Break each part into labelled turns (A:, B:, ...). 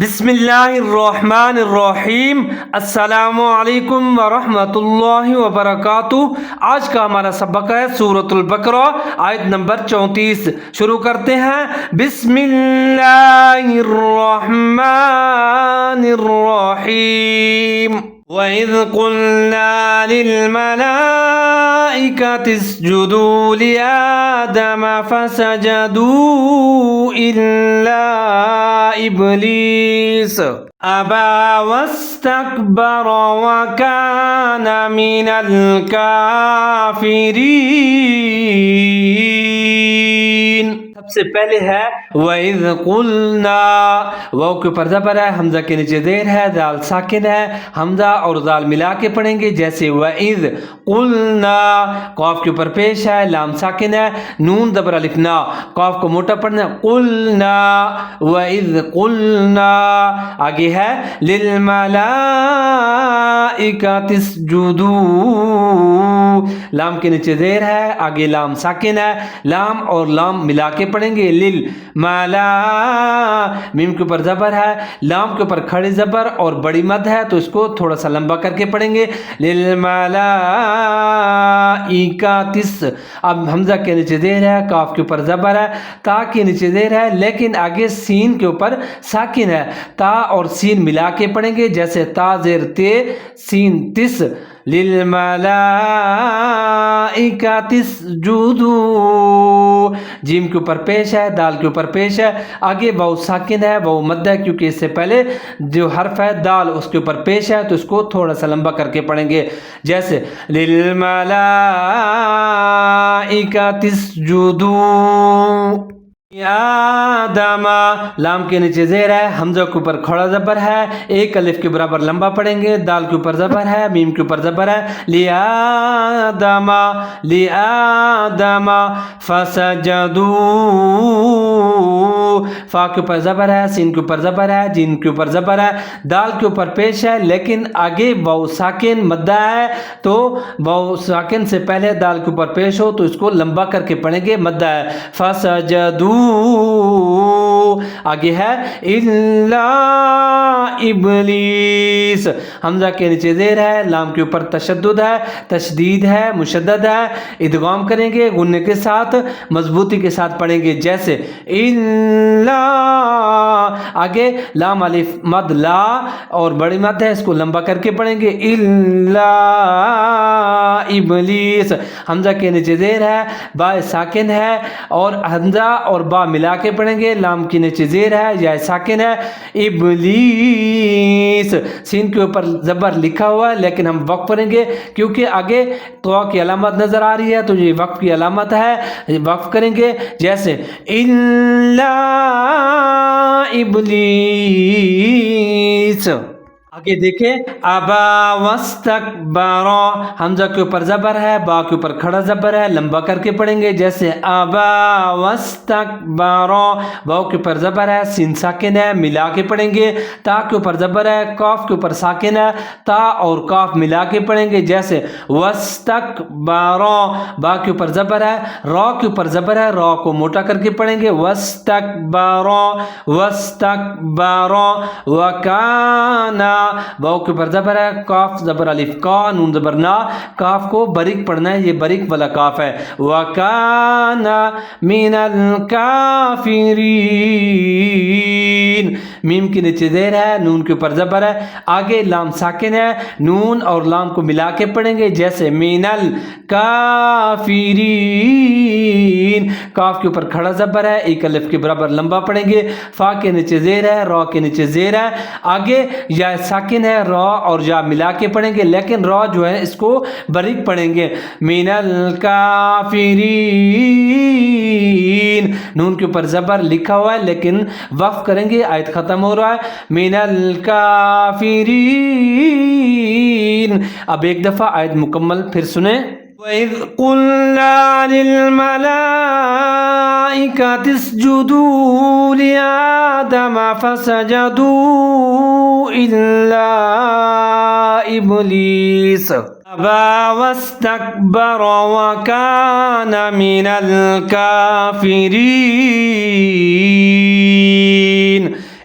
A: بسم اللہ الرحمن الرحیم۔ السلام علیکم ورحمۃ اللہ وبرکاتہ۔ آج کا ہمارا سبق ہے سورۃ البقرہ آیت نمبر 34۔ شروع کرتے ہیں۔ بسم اللہ الرحمن الرحیم۔ وَإِذْ قُلْنَا لِلْمَلَائِكَةِ اسْجُدُوا لِآدَمَ فَسَجَدُوا إِلَّا إِبْلِيسَ أَبَى وَاسْتَكْبَرَ وَكَانَ مِنَ الْكَافِرِينَ۔ سب سے پہلے ہے وَإِذْ قُلْنَا، واو کے اوپر زبر ہے، حمزہ کے نیچے زیر ہے، دال ساکن ہے، حمزہ اور دال ملا کے پڑھیں گے جیسے وَإِذْ قُلْنَا۔ قاف کے اوپر پیش ہے، لام ساکن ہے، نون زبر الف نا، قاف کو موٹا پڑھنا ہے، قُلْنَا وَإِذْ قُلْنَا۔ آگے ہے لِلْمَلَائِكَةِ اسْجُدُوا، لام کے نیچے زیر ہے، آگے لام ساکن ہے، لام اور لام ملا کے پڑھیں گے لِلْمَلَا، میم کے اوپر زبر ہے، لام کے اوپر کھڑی زبر اور بڑی مد ہے تو اس کو تھوڑا سا لمبا کر کے پڑھیں گے لِلْمَلَائِكَةِ۔ اب حمزہ کے نیچے زیر ہے، کاف کے اوپر زبر ہے، تا کے نیچے زیر ہے لیکن آگے سین کے اوپر ساکن ہے، تا اور سین ملا کے پڑھیں گے جیسے تا زیر تے سین تس، لِلْمَلَائِكَةِ اسْجُدُوا، جیم کے اوپر پیش ہے، دال کے اوپر پیش ہے، آگے واو ساکن ہے، واو مد ہے کیونکہ اس سے پہلے جو حرف ہے دال اس کے اوپر پیش ہے تو اس کو تھوڑا سا لمبا کر کے پڑھیں گے جیسے لِلْمَلَائِكَةِ اسْجُدُوا آدم، لام کے نیچے زیر ہے، حمزہ کے اوپر کھڑا زبر ہے، ایک الف کے برابر لمبا پڑھیں گے، دال کے اوپر زبر ہے، میم کے اوپر زبر ہے، لِآدَمَ فَسَجَدُوا، فا کے اوپر زبر ہے، سین کے اوپر زبر ہے، جین کے اوپر زبر ہے، دال کے اوپر پیش ہے لیکن آگے واو ساکن مدہ ہے تو واو ساکن سے پہلے دال کے اوپر پیش ہو تو اس کو لمبا کر کے پڑھیں گے، مدہ ہے فَسَجَدُوا۔ آگے ہے اِلَّا إِبْلِيسَ، حمزہ کے نیچے زیر ہے، لام کے اوپر تشدد ہے، تشدید ہے، مشدد ہے، ادغام کریں گے غنّے کے ساتھ، مضبوطی کے ساتھ پڑھیں گے جیسے اِلَّا، آگے لام الف مد لا اور بڑی مد ہے اس کو لمبا کر کے پڑھیں گے اِلَّا إِبْلِيسَ، حمزہ کے نیچے زیر ہے، با ساکن ہے اور حمزہ اور با ملا کے پڑھیں گے، لام کے نیچے زیر ہے، یا ساکن ہے، ابلیس، سین کے اوپر زبر لکھا ہوا ہے لیکن ہم وقف پڑھیں گے کیونکہ آگے تو کی علامت نظر آ رہی ہے تو یہ وقف کی علامت ہے، وقف کریں گے جیسے اِلَّا إِبْلِيسَ۔ آگے دیکھیں ابا واستکبر، حمزہ کے اوپر زبر ہے، با کے اوپر کھڑا زبر ہے، لمبا کر کے پڑھیں گے جیسے ابا واستکبر، واو کے اوپر زبر ہے، سین ساکن ہے، ملا کے پڑھیں گے، تا کے اوپر زبر ہے، کاف کے اوپر ساکن ہے، تا اور کاف ملا کے پڑھیں گے جیسے واستکبر، با کے اوپر زبر ہے، را کے اوپر زبر ہے، را کو موٹا کر کے پڑھیں گے واستکبر واستکبر، وکان، واو کے اوپر زبر ہے، کاف زبر الف کا، نون زبر نا، کاف کو باریک پڑھنا ہے، یہ باریک والا کاف ہے، وَكَانَ مِنَ الْكَافِرِينَ، میم کے نیچے زیر ہے، نون کے اوپر زبر ہے، آگے لام ساکن ہے، نون اور لام کو ملا کے پڑھیں گے جیسے مِنَ الْكَافِرِينَ، کاف کے اوپر کھڑا زبر ہے، ایک الف کے برابر لمبا پڑھیں گے، فا کے نیچے زیر ہے، را کے نیچے زیر ہے، آگے یا ساکن ہے، را اور یا ملا کے پڑھیں گے لیکن را جو ہے اس کو باریک پڑھیں گے مِنَ الْكَافِرِينَ، نون کے اوپر زبر لکھا ہوا ہے لیکن وقف کریں گے، آیت ختم ہو رہا ہے مِنَ الْكَافِرِينَ۔ اب ایک دفعہ آیت مکمل پھر سنیں۔ وَإِذْ قُلْنَا لِلْمَلَائِكَةِ اسْجُدُوا لِآدَمَ فَسَجَدُوا إِلَّا إِبْلِيسَ أَبَى وَاسْتَكْبَرَ وَكَانَ مِنَ الْكَافِرِينَ۔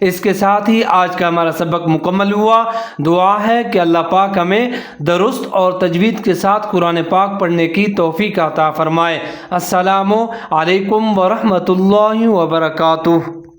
A: اس کے ساتھ ہی آج کا ہمارا سبق مکمل ہوا۔ دعا ہے کہ اللہ پاک ہمیں درست اور تجوید کے ساتھ قرآن پاک پڑھنے کی توفیق عطا فرمائے۔ السلام علیکم ورحمۃ اللہ وبرکاتہ۔